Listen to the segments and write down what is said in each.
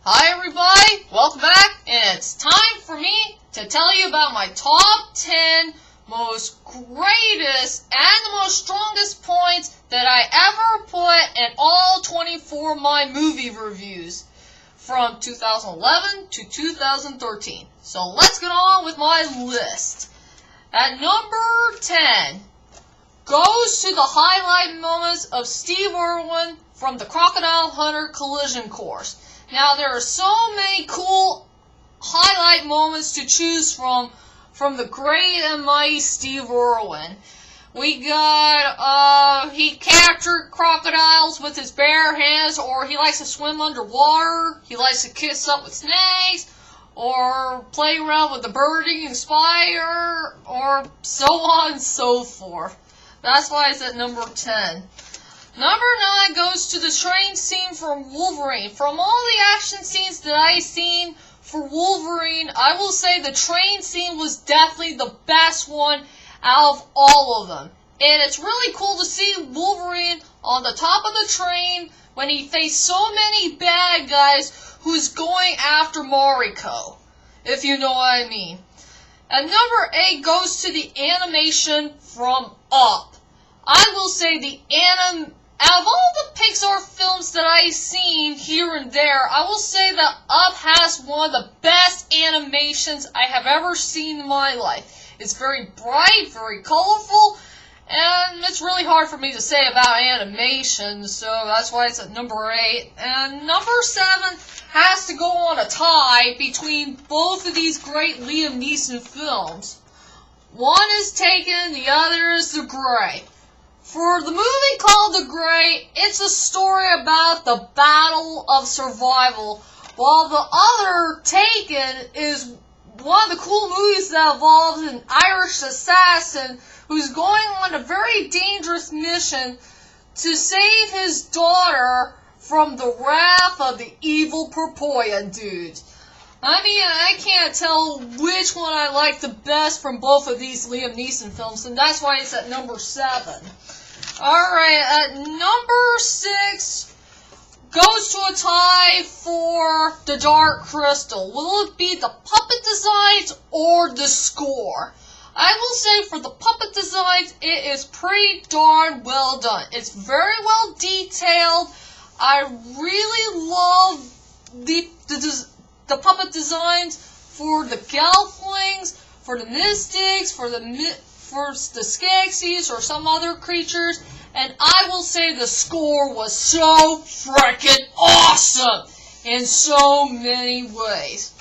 Hi everybody, welcome back, and it's time for me to tell you about my top 10 most greatest and the most strongest points that I ever put in all 24 of my movie reviews from 2011 to 2013. So let's get on with my list. At number 10 goes to the highlight moments of Steve Irwin from the Crocodile Hunter collision course. Now, there are so many cool highlight moments to choose from the great and mighty Steve Irwin. We got, he captured crocodiles with his bare hands, or he likes to swim underwater, he likes to kiss up with snakes, or play around with the birding spider, or so on and so forth. That's why it's at number 10. Number 9 goes to the train scene from Wolverine. From all the action scenes that I've seen for Wolverine, I will say the train scene was definitely the best one out of all of them. And it's really cool to see Wolverine on the top of the train when he faced so many bad guys who's going after Mariko, if you know what I mean. And number 8 goes to the animation from Up. I will say out of all the Pixar films that I've seen here and there, I will say that Up has one of the best animations I have ever seen in my life. It's very bright, very colorful, and it's really hard for me to say about animation, so that's why it's at number 8. And number 7 has to go on a tie between both of these great Liam Neeson films. One is Taken, the other is The Grey. For the movie called The Grey, it's a story about the battle of survival, while the other, Taken, is one of the cool movies that involves an Irish assassin who's going on a very dangerous mission to save his daughter from the wrath of the evil Porpoia dude. I mean, I can't tell which one I like the best from both of these Liam Neeson films, and that's why it's at number 7. Alright, at number 6 goes to a tie for The Dark Crystal. Will it be the puppet designs or the score? I will say for the puppet designs, it is pretty darn well done. It's very well detailed. I really love the puppet designs for the Gelflings, for the Mystics, for the Skeksis, or some other creatures, and I will say the score was so freaking awesome in so many ways.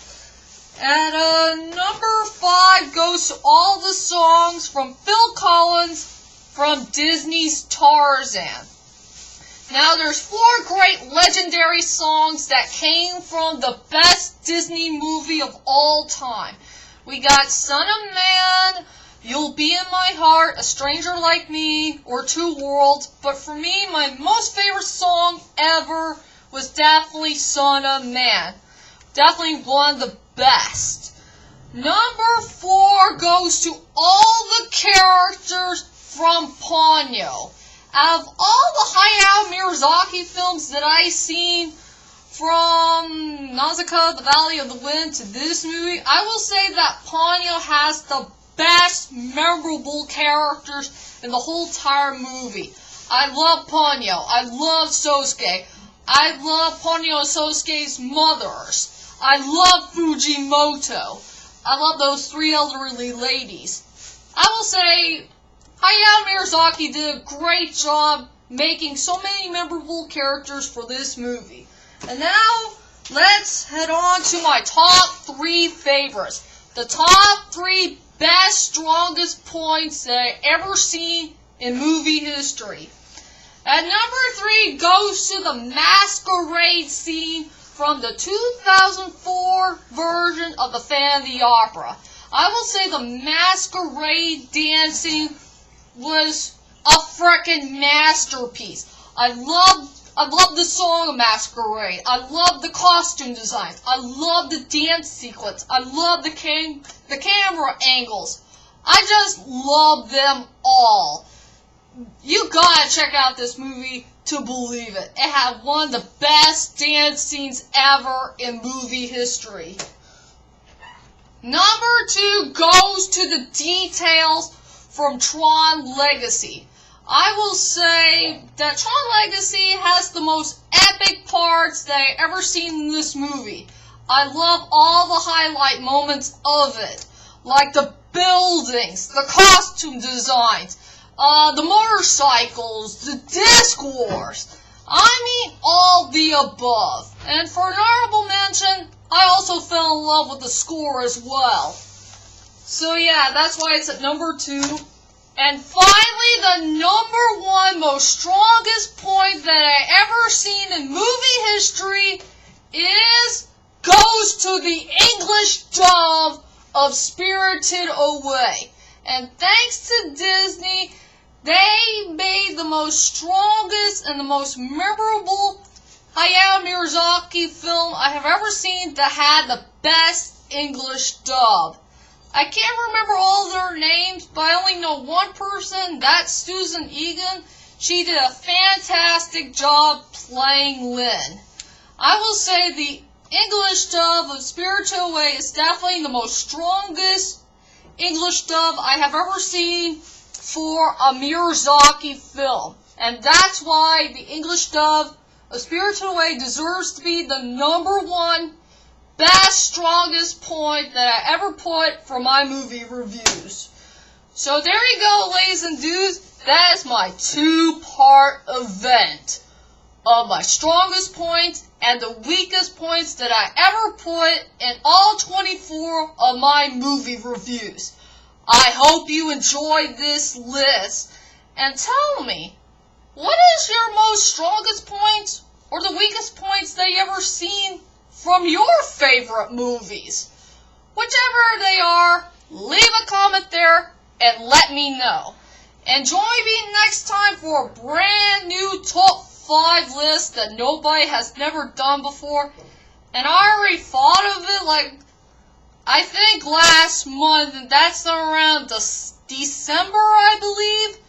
And number 5 goes to all the songs from Phil Collins from Disney's Tarzan. Now, there's 4 great legendary songs that came from the best Disney movie of all time. We got Son of Man, You'll Be in My Heart, A Stranger Like Me, or Two Worlds, but for me, my most favorite song ever was definitely Son of Man. Definitely one of the best. Number 4 goes to all the characters from Ponyo. Out of all the Hayao Miyazaki films that I've seen, from Nausicaa, The Valley of the Wind, to this movie, I will say that Ponyo has the best memorable characters in the whole entire movie. I love Ponyo. I love Sosuke. I love Ponyo and Sosuke's mothers. I love Fujimoto. I love those 3 elderly ladies. I will say Hayao Miyazaki did a great job making so many memorable characters for this movie. And now, let's head on to my top 3 favorites. The top 3 best, strongest points that I ever seen in movie history. At number 3 goes to the masquerade scene from the 2004 version of the Phantom of the Opera. I will say the masquerade dancing was a frickin' masterpiece. I love the song of Masquerade. I love the costume designs. I love the dance sequence. I love the camera angles. I just love them all. You gotta check out this movie. to believe it. It had one of the best dance scenes ever in movie history. Number 2 goes to the details from Tron Legacy. I will say that Tron Legacy has the most epic parts that I ever seen in this movie. I love all the highlight moments of it, like the buildings, the costume designs, the motorcycles, the disc wars. I mean all the above. And for an honorable mention, I also fell in love with the score as well. So yeah, that's why it's at number 2. And finally, the number 1 most strongest point that I ever seen in movie history goes to the English dub of Spirited Away. And thanks to Disney, they made the most strongest and the most memorable Hayao Miyazaki film I have ever seen that had the best English dub. I can't remember all their names, but I only know one person, that's Susan Egan. She did a fantastic job playing Lynn. I will say the English dub of Spirited Away is definitely the most strongest English dub I have ever seen for a Miyazaki film. And that's why the English dub of Spirited Away deserves to be the number 1 best, strongest point that I ever put for my movie reviews. So there you go, ladies and dudes. That is my 2-part event of my strongest points and the weakest points that I ever put in all 24 of my movie reviews. I hope you enjoyed this list. And tell me, what is your most strongest points or the weakest points that you ever seen from your favorite movies? Whichever they are, leave a comment there and let me know. And join me next time for a brand new top 5 list that nobody has never done before. And I already thought of it I think last month, and that's around December, I believe.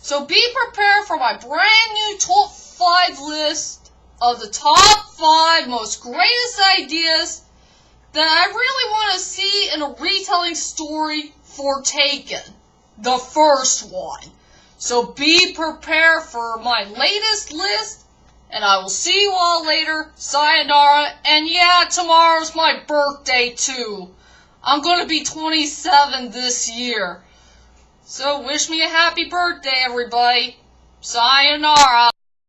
So be prepared for my brand new top 5 list of the top 5 most greatest ideas that I really want to see in a retelling story for Taken, the first one. So be prepared for my latest list, and I will see you all later. Sayonara, and yeah, tomorrow's my birthday too. I'm going to be 27 this year. So wish me a happy birthday, everybody. Sayonara.